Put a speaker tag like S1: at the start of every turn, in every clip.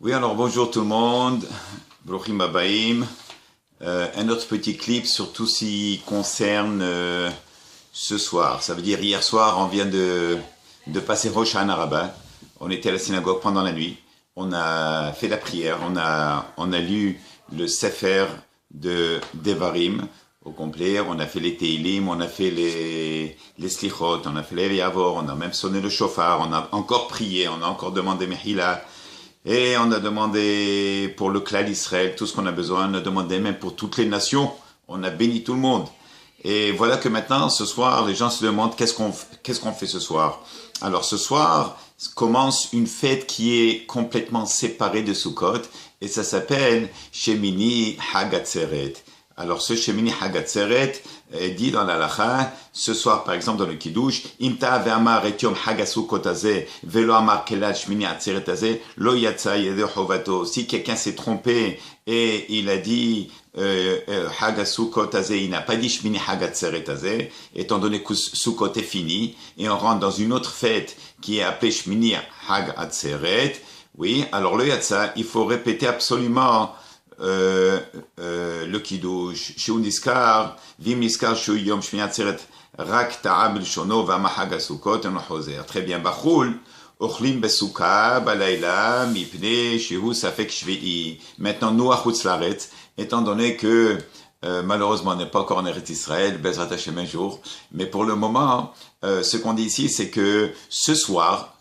S1: Oui, alors bonjour tout le monde, Brochim Abaim. Un autre petit clip sur tout ce qui concerne ce soir. Ça veut dire hier soir, on vient de passer Rosh Hashanah Rabbah. On était à la synagogue pendant la nuit. On a fait la prière, on a lu le Sefer de Devarim au complet. On a fait les Teilim, on a fait les Slichot, on a fait les Yavor, on a même sonné le chauffard, on a encore prié, on a encore demandé Mehila. Et on a demandé pour le clan d'Israël tout ce qu'on a besoin. On a demandé même pour toutes les nations. On a béni tout le monde. Et voilà que maintenant, ce soir, les gens se demandent qu'est-ce qu'on fait ce soir. Alors ce soir commence une fête qui est complètement séparée de Sukkot et ça s'appelle Shemini Hag Atzeret. Alors ce Shemini Hag Atzeret dit dans la Lacha, ce soir par exemple dans le Kiddush, Imta ve'amar et yom Hag Sukkot hazeh ve'lo amar kelal Shemini Atzeret hazeh lo yatsa yedeh chovato. Si quelqu'un s'est trompé et il a dit Hag Sukkot hazeh, il n'a pas dit Shemini Hag Atzeret hazeh, étant donné que Sukkot est fini et on rentre dans une autre fête qui est appelée Shemini Hag Atzeret. Oui, alors le yatsa, il faut répéter absolument le Kiddush, שהוא נזכר, ואם נזכר שהוא יום שמיני עצרת, רק טעה בלשונו ואמר חג הסוכות, אינו חוזר. Très bien. בחו"ל, אוכלים בסוכה בלילה, מפני שהוא ספק שביעי. Maintenant, nous, à חוץ לארץ, étant donné que malheureusement, on n'est pas encore en Eretz Israël, Bezrat Hashem un jour, mais pour le moment, ce qu'on dit ici, c'est que ce soir,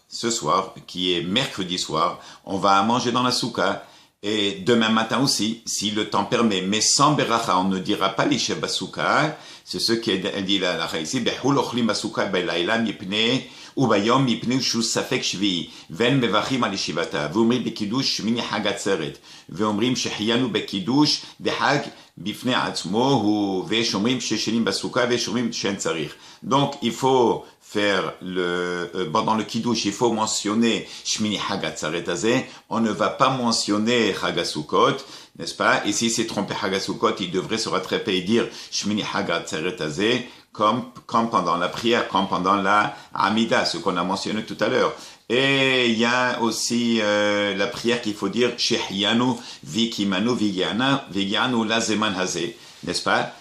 S1: qui est mercredi soir, on va manger dans la soukha. Et demain matin aussi, si le temps permet, mais sans beracha, on ne dira pas l'isha basouka. C'est ce qu'elle dit là, ici, behul ochlim basouka belayla mipne ubayom mipne shu safek shvi ven mevachim al yeshivata veomrim bekidush shmini hag atzeret veomrim shehiyanu bekidush dehag bifne atzmo hu ve'shomrim sheshelim basouka ve'shomrim shen tzarich. Donc il faut faire pendant le Kiddush, il faut mentionner Shmini Hag Atzeret Hazeh. On ne va pas mentionner Hag Sukkot, n'est-ce pas? Et s'il s'est trompé Hag Sukkot, il devrait se rattraper et dire Shmini Hag Atzeret Hazeh, comme pendant la prière, comme pendant la Amida, ce qu'on a mentionné tout à l'heure. Et il y a aussi la prière qu'il faut dire Shehyanu Vikimanu Vigyanu Lazeman Hazeh, n'est-ce pas?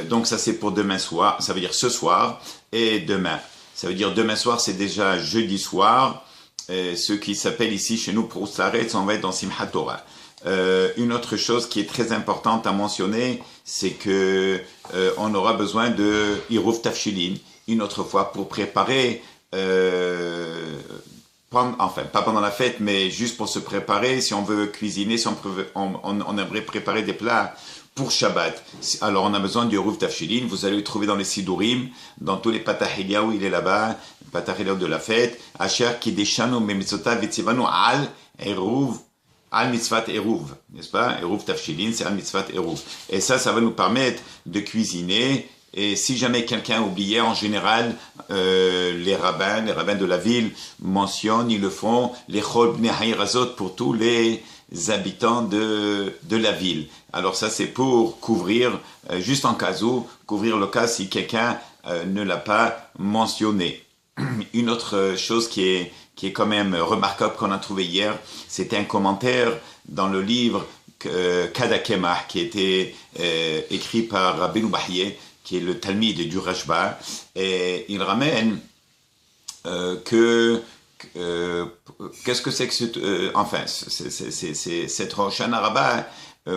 S1: Donc ça c'est pour demain soir, ça veut dire ce soir et demain. Ça veut dire demain soir, c'est déjà jeudi soir. Ce qui s'appelle ici chez nous pour Saretz, on va être dans Simchat Torah. Une autre chose qui est très importante à mentionner, c'est que on aura besoin de Hiruf Tafshilin une autre fois pour préparer, enfin pas pendant la fête, mais juste pour se préparer. Si on veut cuisiner, si on aimerait préparer des plats pour Shabbat. Alors on a besoin du Hiruf Tafshilin. Vous allez le trouver dans les Sidurim, dans tous les Patahilia où il est là-bas, Patahilia de la fête. Asher Kideshanu Memitzota Vitzivanu Al Eruv, Al Mitzvat Eruv, n'est-ce pas? Hiruf Tafshilin, c'est Al Mitzvat Eruv. Et ça va nous permettre de cuisiner. Et si jamais quelqu'un oubliait, en général, les rabbins de la ville mentionnent, ils le font, les Chol Bnei Hayirazot pour tous les habitants de la ville. Alors ça c'est pour couvrir, juste en cas où, couvrir le cas si quelqu'un ne l'a pas mentionné. Une autre chose qui est quand même remarquable qu'on a trouvé hier, c'était un commentaire dans le livre Kadakemah qui était écrit par Rabbeinu Bahye, qui est le Talmid du Rashba, et il ramène qu'est-ce que c'est que c'est cette Rosh Hashanah Rabbah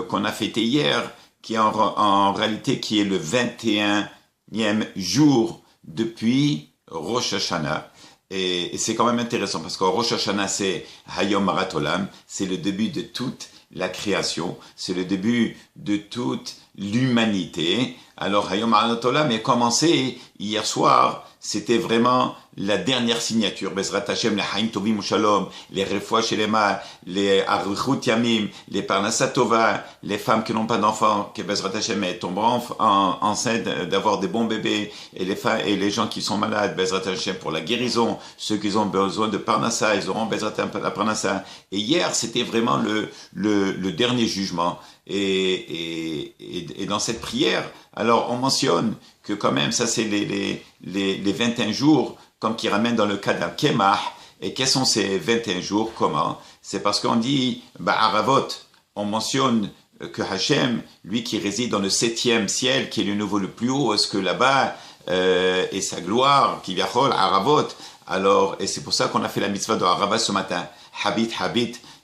S1: qu'on a fêté hier, qui est en réalité qui est le 21e jour depuis Rosh Hashanah. Et c'est quand même intéressant parce que Rosh Hashanah c'est Hayom Marat Olam, c'est le début de toute la création, c'est le début de toute l'humanité. Alors Hayom Marat Olam est commencé hier soir. C'était vraiment la dernière signature. Bezrat Hashem, les Haim Tovim Shalom, les Refoua Shelema, les Arichut Yamim, les Parnassa Tova, les femmes qui n'ont pas d'enfants, que Bezrat Hashem tomberont enceintes, d'avoir des bons bébés, et les gens qui sont malades, Bezrat Hashem pour la guérison, ceux qui ont besoin de Parnassa, ils auront Bezrat la Parnassa. Et hier, c'était vraiment le dernier jugement. Et dans cette prière, alors on mentionne que quand même, ça c'est les 21 jours, comme qui ramène dans le cas d'un Kemah. Et quels sont ces 21 jours? Comment? c'est parce qu'on dit, Aravot, on mentionne que Hachem, lui qui réside dans le 7e ciel, qui est le niveau le plus haut, est-ce que là-bas, et sa gloire, qui viachol, Aravot, alors, et c'est pour ça qu'on a fait la mitzvah de Arava ce matin, Habit,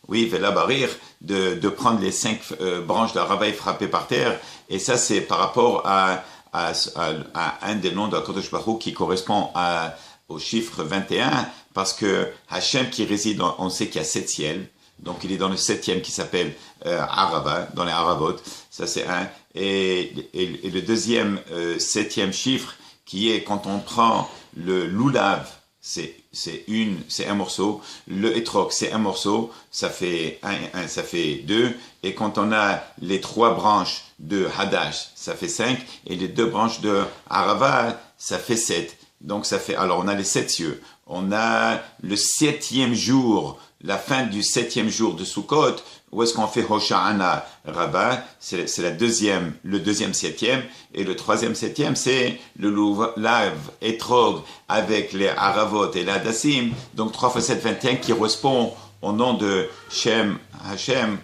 S1: oui, Vela Barir, de prendre les 5 branches d'Arava et frapper par terre, et ça c'est par rapport à un des noms de Kodesh Baruch Hu qui correspond au chiffre 21, parce que Hachem qui réside, on sait qu'il y a 7 ciels, donc il est dans le 7e qui s'appelle Arava, dans les Aravot, ça c'est un. Et le deuxième 7e chiffre qui est quand on prend le Lulav, c'est un morceau, le Etrog c'est un morceau, ça fait ça fait 2, et quand on a les 3 branches de Hadash, ça fait 5, et les 2 branches de Arava, ça fait 7. Donc ça fait, alors on a les 7 cieux, on a le 7e jour, la fin du 7e jour de Sukkot, où est-ce qu'on fait Hosha'ana Rabbah, c'est le deuxième 7e, et le 3e 7e, c'est le Lulav Etrog avec les Aravot et les Hadassim, donc 3 x 7, 21, qui correspond au nom de Shem Hashem,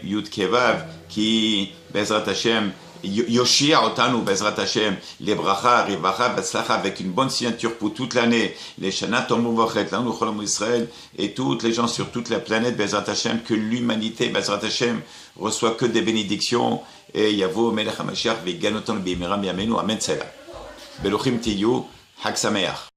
S1: Yud Kevav, qui, Bezrat Hashem, Yoshia Otanu, Bezrat Hashem, les bracha, rivacha, batzlacha, avec une bonne signature pour toute l'année, les Shana Tomu Vachet, l'Anu Cholam Israël, et toutes les gens sur toute la planète, Bezrat Hashem, que l'humanité, Bezrat Hashem, reçoit que des bénédictions, et Yavo Melech HaMashiach, Veganotan B'Imiram Yamenu, Amen Tzela. Beluchim Tiyu, Hag Sameach.